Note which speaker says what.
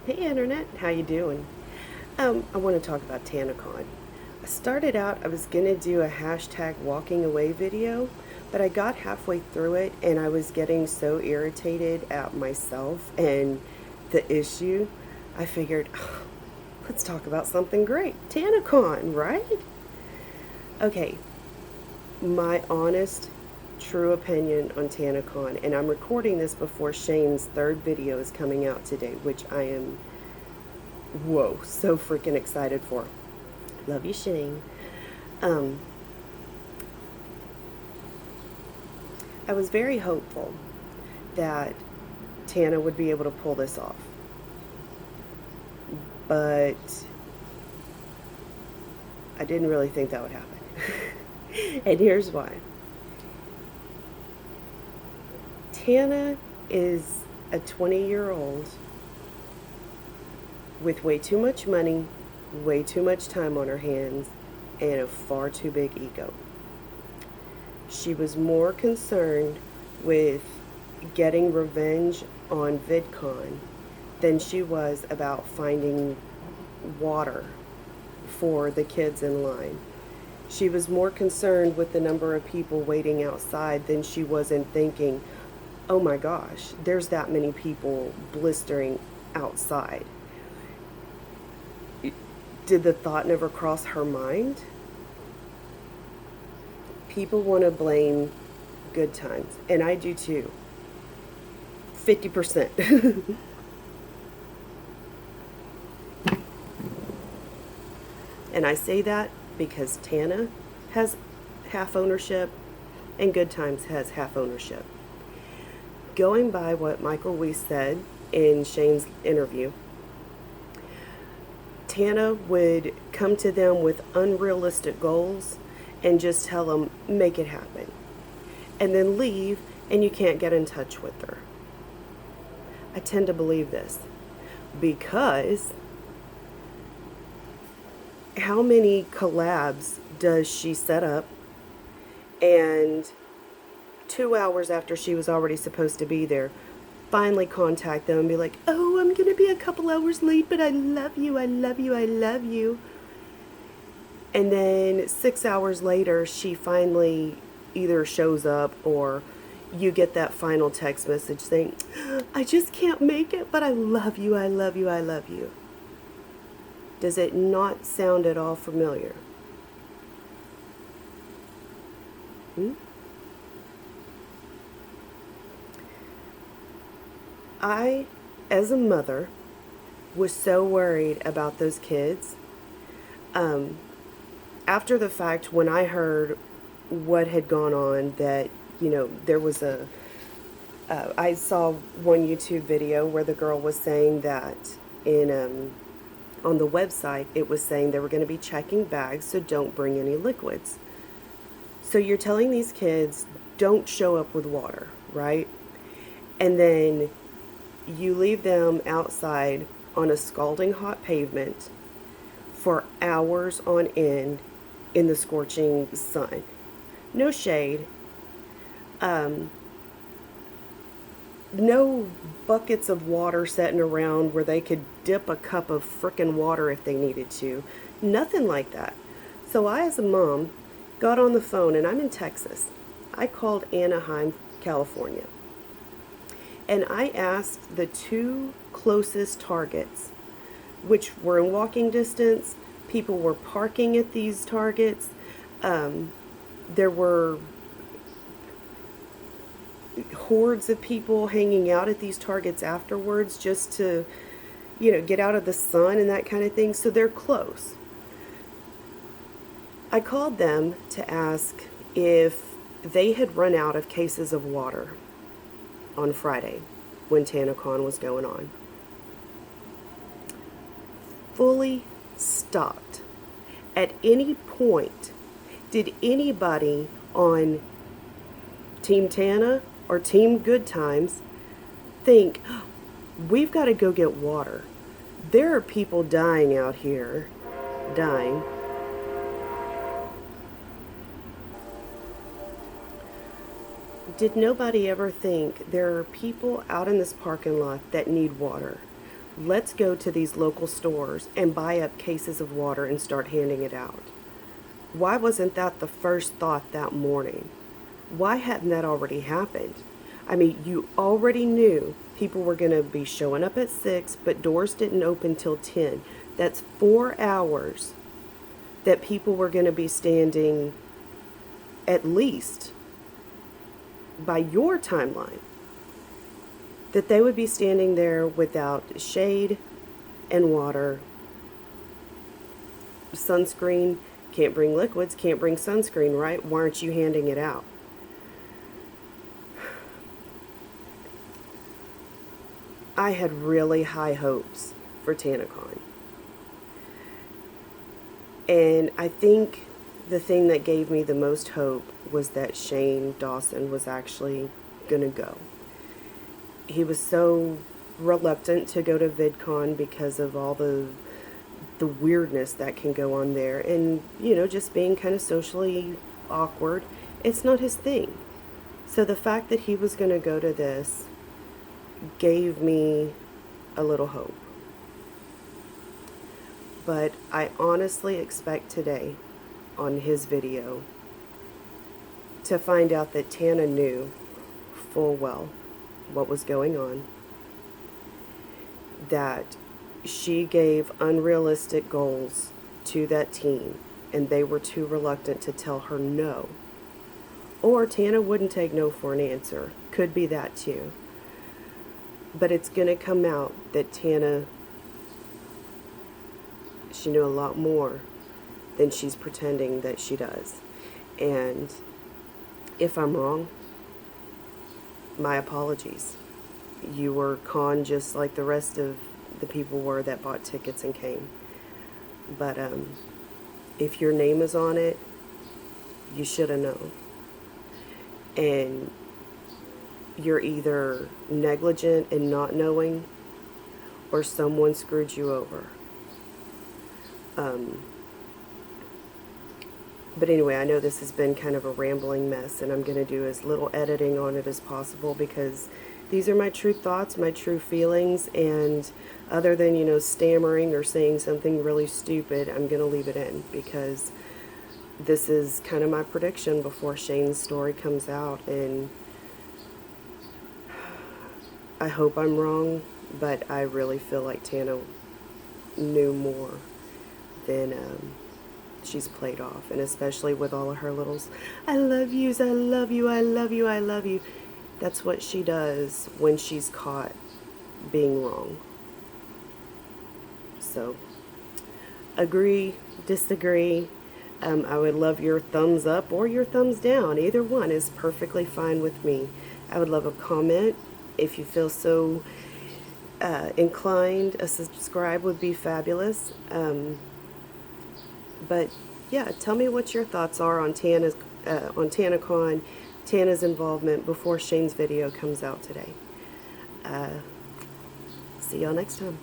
Speaker 1: Hey Internet, how you doing? I want to talk about Tanacon. I started out, I was going to do a hashtag walking away video, but I got halfway through it and I was getting so irritated at myself and the issue. I figured, let's talk about something great. Tanacon, right? Okay, my honest, true opinion on Tanacon, and I'm recording this before Shane's third video is coming out today, which I am, whoa, so freaking excited for. Love you, Shane. Um, I was very hopeful that Tana would be able to pull this off, but I didn't really think that would happen. And here's why. Tana is a 20-year-old with way too much money, way too much time on her hands, and a far too big ego. She was more concerned with getting revenge on VidCon than she was about finding water for the kids in line. She was more concerned with the number of people waiting outside than she was in thinking, oh my gosh, there's that many people blistering outside. Did the thought never cross her mind? People want to blame good times, and I do too. 50%. And I say that because Tana has half ownership and Good Times has half ownership. Going by what Michael Weiss said in Shane's interview, Tana would come to them with unrealistic goals and just tell them, make it happen. And then leave, and you can't get in touch with her. I tend to believe this because how many collabs does she set up and 2 hours after she was already supposed to be there, finally contact them and be like, oh, I'm going to be a couple hours late, but I love you, I love you, I love you. And then 6 hours later, she finally either shows up or you get that final text message saying, I just can't make it, but I love you, I love you, I love you. Does it not sound at all familiar? I, as a mother, was so worried about those kids. After the fact, when I heard what had gone on, that, there was I saw one YouTube video where the girl was saying that on the website, it was saying they were going to be checking bags, so don't bring any liquids. So you're telling these kids, don't show up with water, right? And then you leave them outside on a scalding hot pavement for hours on end in the scorching sun. No shade. No buckets of water sitting around where they could dip a cup of frickin' water if they needed to. Nothing like that. So I, as a mom, got on the phone, and I'm in Texas. I called Anaheim, California. And I asked the two closest targets, which were in walking distance. People were parking at these targets. There were hordes of people hanging out at these targets afterwards just to, get out of the sun and that kind of thing. So they're close. I called them to ask if they had run out of cases of water on Friday when Tanacon was going on. Fully stopped. At any point, did anybody on Team Tana or Team Good Times think, we've got to go get water? There are people dying out here, dying. Did nobody ever think there are people out in this parking lot that need water? let's go to these local stores and buy up cases of water and start handing it out. Why wasn't that the first thought that morning? Why hadn't that already happened? I mean, you already knew people were going to be showing up at 6, but doors didn't open till 10. That's 4 hours that people were going to be standing, at least by your timeline, that they would be standing there without shade and water, sunscreen. Can't bring liquids, can't bring sunscreen, right? Why aren't you handing it out? I had really high hopes for Tanacon. And I think the thing that gave me the most hope was that Shane Dawson was actually going to go. He was so reluctant to go to VidCon because of all the weirdness that can go on there, and just being kind of socially awkward. It's not his thing. So the fact that he was going to go to this gave me a little hope. But I honestly expect today on his video to find out that Tana knew full well what was going on, that she gave unrealistic goals to that team and they were too reluctant to tell her no. Or Tana wouldn't take no for an answer. Could be that too. But it's going to come out that Tana, she knew a lot more than she's pretending that she does. And if I'm wrong, my apologies. You were conned just like the rest of the people were that bought tickets and came. But if your name is on it, you should have known. And you're either negligent in not knowing, or someone screwed you over. But anyway, I know this has been kind of a rambling mess, and I'm going to do as little editing on it as possible because these are my true thoughts, my true feelings, and other than, stammering or saying something really stupid, I'm going to leave it in because this is kind of my prediction before Shane's story comes out, and I hope I'm wrong, but I really feel like Tana knew more than she's played off, and especially with all of her littles, I love yous, I love you, I love you, I love you. That's what she does when she's caught being wrong. So, agree, disagree. I would love your thumbs up or your thumbs down. Either one is perfectly fine with me. I would love a comment. If you feel so inclined, a subscribe would be fabulous. But yeah, tell me what your thoughts are on Tanacon, Tana's involvement before Shane's video comes out today. See y'all next time.